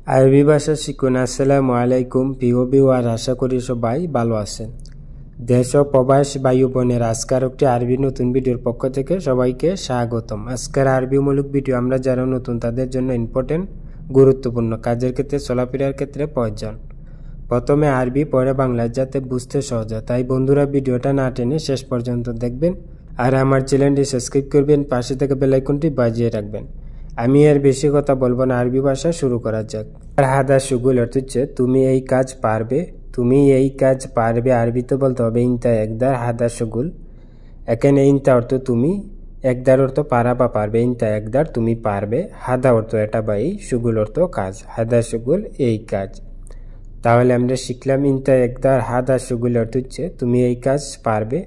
আরবি ভাষা শিখুন। আসসালামু আলাইকুম প্রিয় ভিউয়ার, আশা করি সবাই ভালো আছেন। দেশ ও প্রবাস ভাই বোনের আজকের একটি আরবি নতুন ভিডিওর পক্ষ থেকে সবাইকে স্বাগতম। আজকের আরবিমূলক ভিডিও আমরা যারা নতুন তাদের জন্য ইম্পর্টেন্ট, গুরুত্বপূর্ণ, কাজের ক্ষেত্রে চলাফেরার ক্ষেত্রে প্রয়োজন। প্রথমে আরবি, পরে বাংলা, যাতে বুঝতে সহজ হয়। তাই বন্ধুরা ভিডিওটা না টেনে শেষ পর্যন্ত দেখবেন আর আমার চ্যানেলটি সাবস্ক্রাইব করবেন, পাশে থেকে বেল আইকনটি বাজিয়ে রাখবেন। আমি এর বেশি কথা বলবো না, আরবি ভাষা শুরু করা যাক। হাদা সুগুল অর্থ হচ্ছে তুমি এই কাজ পারবে, তুমি এই কাজ পারবে। আরবিতে বলতে হবে ইনতা একদার হাদা সুগুল। এখানে ইনতা অর্থ তুমি, একদার অর্থ পারা বা পারবে। ইনতা একদার তুমি পারবে, হাদা অর্থ এটা বা এই, সুগুল অর্থ কাজ, হাদা সুগুল এই কাজ। তাহলে আমরা শিখলাম ইনতা একদার হাদা সুগুল অর্থ হচ্ছে তুমি এই কাজ পারবে।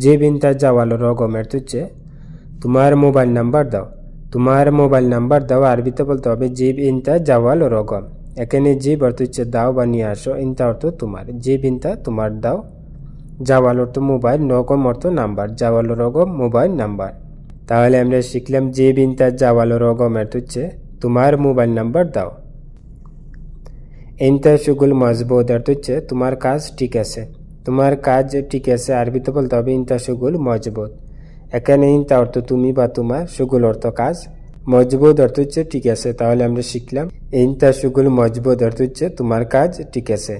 যে বিনতা জাওয়াল রগম অর্থ হচ্ছে তোমার মোবাইল নাম্বার দাও, তোমার মোবাইল নাম্বার দাও। আরবিতে বলতে হবে জিব ইনতা জাওয়াল রগম। এখানে জিব অর্থ হচ্ছে দাও বা নিয়ে আসো, ইনতা অর্থ তোমার, জিব ইনতা তোমার দাও, জাওয়াল অর্থ মোবাইল, রগম অর্থ নাম্বার, জাওয়াল রগম মোবাইল নাম্বার। তাহলে আমরা শিখলাম জিব ইনতা জাওয়াল রগম অর্থ হচ্ছে তোমার মোবাইল নাম্বার দাও। ইনতা সুগুল মজবুত অর্থ হচ্ছে তোমার কাজ ঠিক আছে, তোমার কাজ ঠিক আছে। আরবিতে বলতে হবে ইনতা সুগুল মজবুত। এখানে ইনতা অর্থ তুমি বা তোমার, সুগুল অর্থ কাজ, মজবুত অর্থ হচ্ছে ঠিক আছে। তাহলে আমরা শিখলাম ইনতা সুগুল মজবুত অর্থ হচ্ছে তোমার কাজ ঠিক আছে।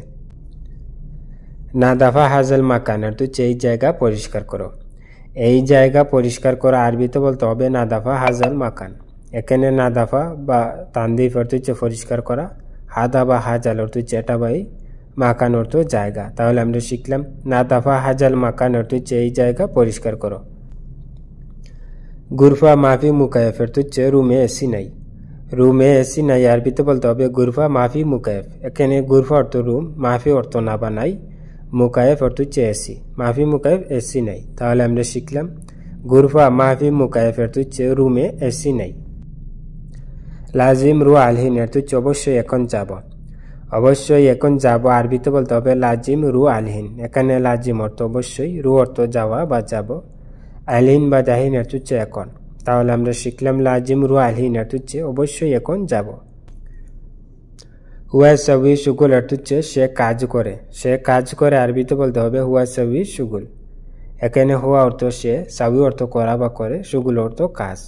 নাদাফা হাজাল মাকান অর্থ হচ্ছে এই জায়গা পরিষ্কার করো, এই জায়গা পরিষ্কার করা। আরবিতে বলতে হবে নাদাফা হাজাল মাকান। এখানে নাদাফা বা তানদিফ অর্থ হচ্ছে পরিষ্কার করা, হাদা বা হাজাল অর্থ হচ্ছে এটা বা এই, মাকান অর্থ জায়গা। তাহলে আমরা শিখলাম নাদাফা হাজাল মাকান অর্থ হচ্ছে এই জায়গা পরিষ্কার করো। গুরফা মাফি মুকায়েফ অর্থ হচ্ছে রুমে এসি নাই, রুমে এসি নাই। আরবিতে বলতে হবে গুরফা মাফি মুকায়েফ। এখানে গুরফা অর্থ রুম, মাফি অর্থ না বা নাই, মুকায়েফ অর্থ হচ্ছে এসি, মাফি মুকায়েফ এসি নাই। তাহলে আমরা শিখলাম গুরফা মাফি মুকায়েফ অর্থ হচ্ছে রুমে এসি নাই। লাজিম রু আলহিন অর্থ হচ্ছে অবশ্যই এখন যাব, অবশ্যই এখন যাব। আরবিতে বলতে হবে লাজিম রু আলহিন। এখানে লাজিম অর্থ অবশ্যই, রু অর্থ যাওয়া বা যাব, আলহিন বা জাহিন অর্থ হচ্ছে এখন। তাহলে আমরা শিখলাম লাজিম রু আলহিন অর্থ হচ্ছে অবশ্যই এখন যাব। হুয়া সাবি সুগুল অর্থ হচ্ছে সে কাজ করে, সে কাজ করে। আরবিতে বলতে হবে হুয়া সাবি সুগুল। এখানে হুয়া অর্থ সে, সাবি অর্থ করা বা করে, সুগুল অর্থ কাজ।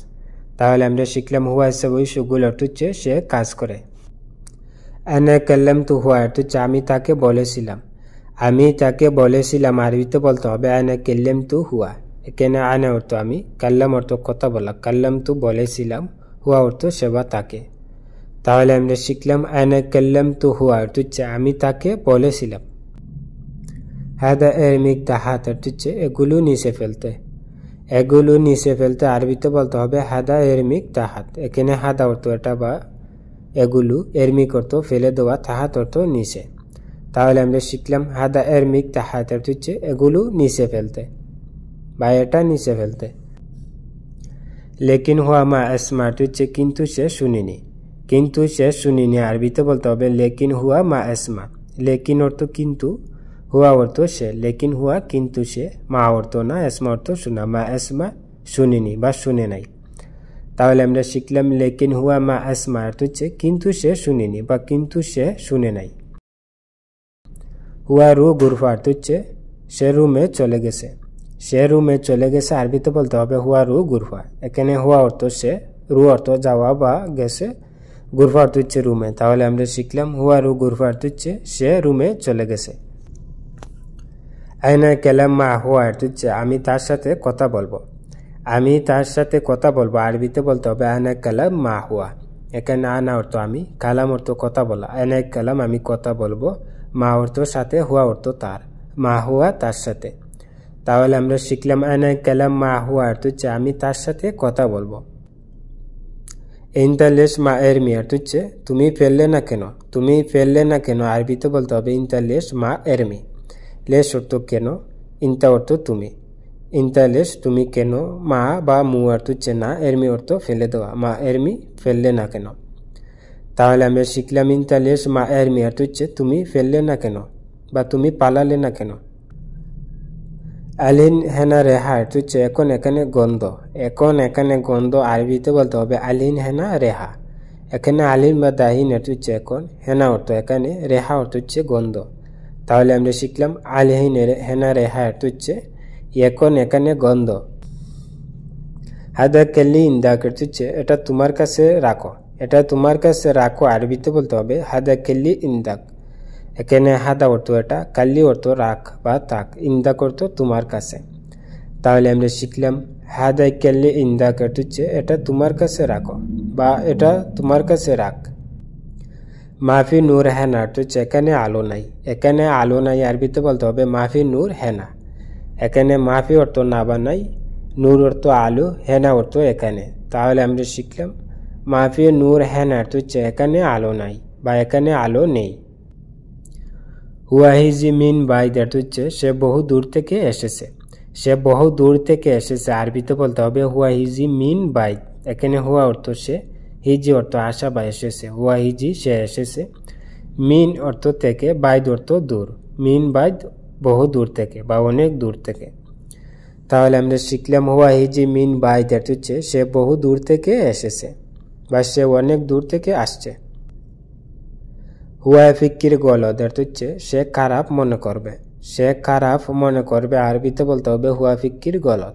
তাহলে আমরা শিখলাম হুয়া সাবি সুগুল অর্থ হচ্ছে সে কাজ করে। আনা কাল্লাম তু হুয়া অর্থ হচ্ছে আমি তাকে বলেছিলাম, আমি তাকে বলেছিলাম। আরবিতে বলতে হবে আনা কাল্লাম তু হুয়া। এখানে আনা অর্থ আমি, কাল্লাম অর্থ কথা বলা, কাল্লাম তু বলেছিলাম, হুয়া অর্থ সে বা তাকে। তাহলে আমরা শিখলাম আনা কাল্লাম তু হুয়া অর্থ হচ্ছে আমি তাকে বলেছিলাম। হাদা এরমিক তাহাত অর্থ হচ্ছে এগুলো নিচে ফেলতে, এগুলো নিচে ফেলতে। আরবিতে বলতে হবে হাদা এরমিক তাহাত। এখানে হাদা অর্থ এটা বা এগুলো, এরমিক অর্থ ফেলে দেওয়া, তাহাত অর্থ নিচে। তাহলে আমরা শিখলাম হাদা এরমিক তাহাত অর্থ হচ্ছে এগুলো নিচে ফেলতে বা এটা নিচে ফেলতে। লেকিন হুয়া মা আসমা অর্থ হচ্ছে কিন্তু সে শুনিনি, কিন্তু সে শুনিনি। আরবিতে বলতে হবে লেকিন হুয়া মা আসমা। লেকিন অর্থ কিন্তু, হুয়া অর্থ সে, লেকিন হুয়া কিন্তু সে, মা অর্থ না, আসমা অর্থ শোনা, মা আসমা শুনিনি বা শুনে নাই। তাহলে আমরা শিখলাম লেকিন হুয়া মা আসমা অর্থ হচ্ছে কিন্তু সে শুনিনি বা কিন্তু সে শুনে নাই। হুয়া রু গুরফা অর্থ হচ্ছে সে রুমে চলে গেছে, সে রুমে চলে গেছে। আরবিতে বলতে হবে হুয়া রু গুরফা। এখানে হুয়া অর্থ সে, রু অর্থ যাওয়া বা গেছে, গুরফা অর্থ হচ্ছে রুমে। তাহলে আমরা শিখলাম হুয়া রু গুরফা অর্থ হচ্ছে সে রুমে চলে গেছে। আয়না কালাম মা হুয়া অর্থ হচ্ছে আমি তার সাথে কথা বলবো, আমি তার সাথে কথা বলবো। আরবিতে বলতে হবে আয়না কালাম মা হুয়া। এখানে আনা অর্থ আমি, কালাম অর্থ কথা বলা, আয়না কালাম আমি কথা বলবো, মা অর্থ সাথে, হুয়া অর্থ তার, মা হুয়া তার সাথে। তাহলে আমরা শিখলাম আয়না কালাম মা হুয়া অর্থ হচ্ছে আমি তার সাথে কথা বলবো। ইনতালেশ মা এরমি অর্থ হচ্ছে তুমি ফেললে না কেন, তুমি ফেললে না কেন। আরবিতে বলতে হবে ইনতালেশ মা এরমি। লেশ অর্থ কেন, ইনতা অর্থ তুমি, ইনতালেশ তুমি কেন, মা বা মু অর্থ হচ্ছে না, এরমি অর্থ ফেলে দেওয়া, মা এরমি ফেললে না কেন। তাহলে আমরা শিখলাম ইনতালেশ মা এরমি অর্থ হচ্ছে তুমি ফেললে না কেন বা তুমি পালালে না কেন। আলিন হেনা রেহা অর্থ হচ্ছে এখন এখানে গন্ধ, এখন এখানে গন্ধ। আরবিতে বলতে হবে আলিন হেনা রেহা। এখানে আলিম বা দাহিন এটা হচ্ছে এখন, হেনা অর্থ এখানে, রেহা অর্থ হচ্ছে গন্ধ। তাহলে আমরা শিখলাম আলহিন হেনা রেহা অর্থ হচ্ছে এখন এখানে গন্ধ। হাদা কেলি ইন্দাক অর্থ হচ্ছে এটা তোমার কাছে রাখো, এটা তোমার কাছে রাখো আরবিতে বলতে হবে হাদা কেলি ইন্দাক। এখানে হাদা অর্থ এটা, কাল্লি অর্থ রাখ বা তাক, ইন্দাক অর্থ তোমার কাছে। তাহলে আমরা শিখলাম হাদা কেলি ইন্দাক অর্থ হচ্ছে এটা তোমার কাছে রাখো বা এটা তোমার কাছে রাখ। মাফি নূর হেনা অর্থ হচ্ছে এখানে আলো নাই, এখানে আলো নাই আরবিতে বলতে হবে মাফি নূর হেনা। এখানে মাফি অর্থ না বা নাই, নূর অর্থ আলো, হেনা অর্থ এখানে। তাহলে আমরা শিখলাম মাফি নূর হেনা অর্থ হচ্ছে এখানে আলো নাই বা এখানে আলো নেই। হুয়াহিজি মিন বাইদ অর্থ হচ্ছে সে বহু দূর থেকে এসেছে, সে বহু দূর থেকে এসেছে আরবিতে বলতে হবে হুয়াহিজি মিন বাইদ। এখানে হুয়া অর্থ সে, হিজি অর্থ আসা বা এসেছে, হুয়াহিজি সে এসেছে, মিন অর্থ থেকে, বাইদ অর্থ দূর, মিন বাইদ বহু দূর থেকে বা অনেক দূর থেকে। তাহলে আমরা শিখলাম হুয়াহিজি মিন বাইদ অর্থ হচ্ছে সে বহু দূর থেকে এসেছে বা সে অনেক দূর থেকে আসছে। হুয়া ফিক্কির গলত অর্থ হচ্ছে সে খারাপ মনে করবে, সে খারাপ মনে করবে আরবিতে বলতে হবে হুয়া ফিক্কির গলত।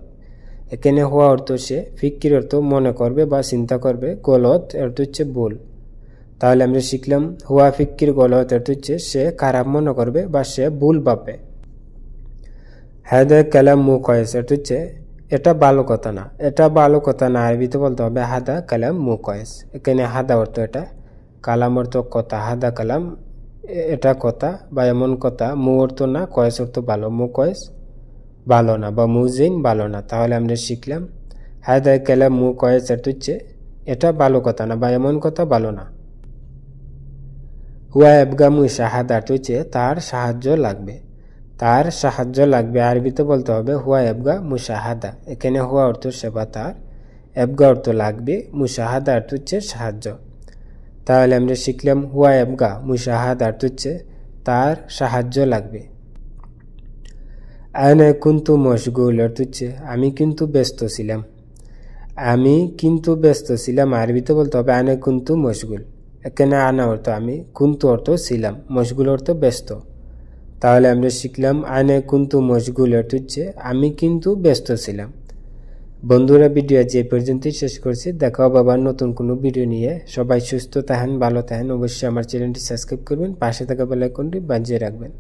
এখানে হুয়া অর্থ সে, ফিক্কির অর্থ মনে করবে বা চিন্তা করবে, গলত অর্থ হচ্ছে ভুল। তাহলে আমরা শিখলাম হুয়া ফিক্কির গলত অর্থ হচ্ছে সে খারাপ মনে করবে বা সে ভুল ভাববে। হাদা কালাম মুকয়েস অর্থ হচ্ছে এটা ভালো কথা না, এটা ভালো কথা না আরবিতে বলতে হবে হাদা কালাম মুকয়েস। এখানে হাদা অর্থ এটা, কালাম অর্থ কথা, হাদা কালাম এটা কথা বা এমন কথা, মু অর্থ না, কয়েস অর্থ ভালো, মুকয়েস ভালো না বা মুজিন ভালো না। তাহলে আমরা শিখলাম হাদা কালাম মুকয়েস অর্থ হচ্ছে এটা ভালো কথা না বা এমন কথা ভালো না। হুয়া এবগা মুশাহাদা অর্থ হচ্ছে তার সাহায্য লাগবে, তার সাহায্য লাগবে আরবিতে বলতে হবে হুয়া এবগা মুশাহাদা। এখানে হুয়া অর্থ সেবা তার, এবগা অর্থ লাগবে, মুশাহাদা অর্থ হচ্ছে সাহায্য। তাহলে আমরা শিখলাম হুয়া এবগা মুশাহাদা অর্থ হচ্ছে তার সাহায্য লাগবে। আনা কুন্তু মশগুল অর্থ হচ্ছে আমি কিন্তু ব্যস্ত ছিলাম, আমি কিন্তু ব্যস্ত ছিলাম আরবিতে বলতে হবে আনা কুন্তু মশগুল। এখানে আনা অর্থ আমি, কুন্তু অর্থ ছিলাম, মশগুল অর্থ ব্যস্ত। তাহলে আমরা শিখলাম আনা কুন্তু মশগুল অর্থ হচ্ছে আমি কিন্তু ব্যস্ত ছিলাম। বন্ধুরা ভিডিও যে পর্যন্তই শেষ করছি, দেখা হবে আবার নতুন কোনো ভিডিও নিয়ে। সবাই সুস্থ থাকেন, ভালো থাকেন, অবশ্যই আমার চ্যানেলটি সাবস্ক্রাইব করবেন, পাশে থাকা বেল আইকনটি বাজিয়ে রাখবেন।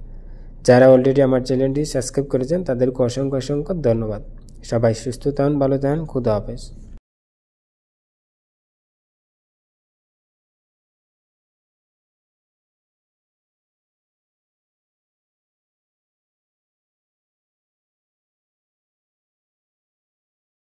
যারা অলরেডি আমার চ্যানেলটি সাবস্ক্রাইব করেছেন তাদেরকে অসংখ্য অসংখ্য ধন্যবাদ। সবাই সুস্থ থাকুন, ভালো থাকুন, খুদা হাফেজ।